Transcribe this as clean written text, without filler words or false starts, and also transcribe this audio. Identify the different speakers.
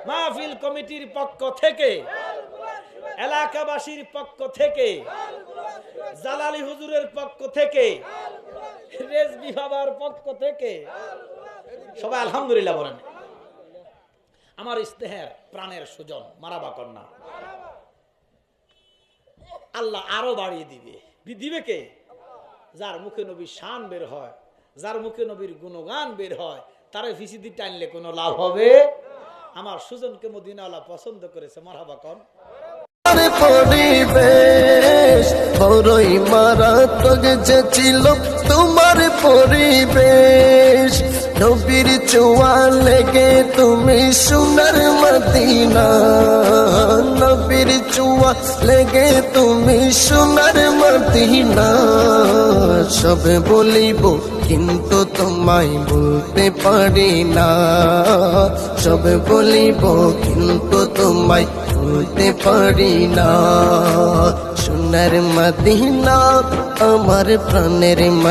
Speaker 1: মাহফিল কমিটির পক্ষ থেকে, এলাকাবাসীর পক্ষ থেকে, জালালি হুজুরের পক্ষ থেকে, রেজবি বাবার পক্ষ থেকে সবাই আলহামদুলিল্লাহ বলেন। আমার ইস্তেহার প্রাণের সুজন, মারাবা কন্যা আল্লাহ আরো বাড়িয়ে দিবে। দিবে কে? যার মুখে নবীর শান বের হয়, যার মুখে নবীর গুণগান বের হয়, তার ভিসিডি টানলে কোনো লাভ হবে? আমার সুজনকে মদিনাওয়ালা পছন্দ করেছে, মারহাবা কন।
Speaker 2: পরিবেশ বড়ই মারাত্মক যে ছিল তোমার পরিবেশ, নবীর ছোঁয়া লেগে তুমি সোনার মদিনা, নবীর ছোঁয়া লেগে তুমি সোনার মদিনা। সব বলিব কিন্তু তোমায় বলতে পারি না, সব বলিব কিন্তু তোমায় বলতে পারি না। সোনার মদিনা আমার প্রাণের মদিনা।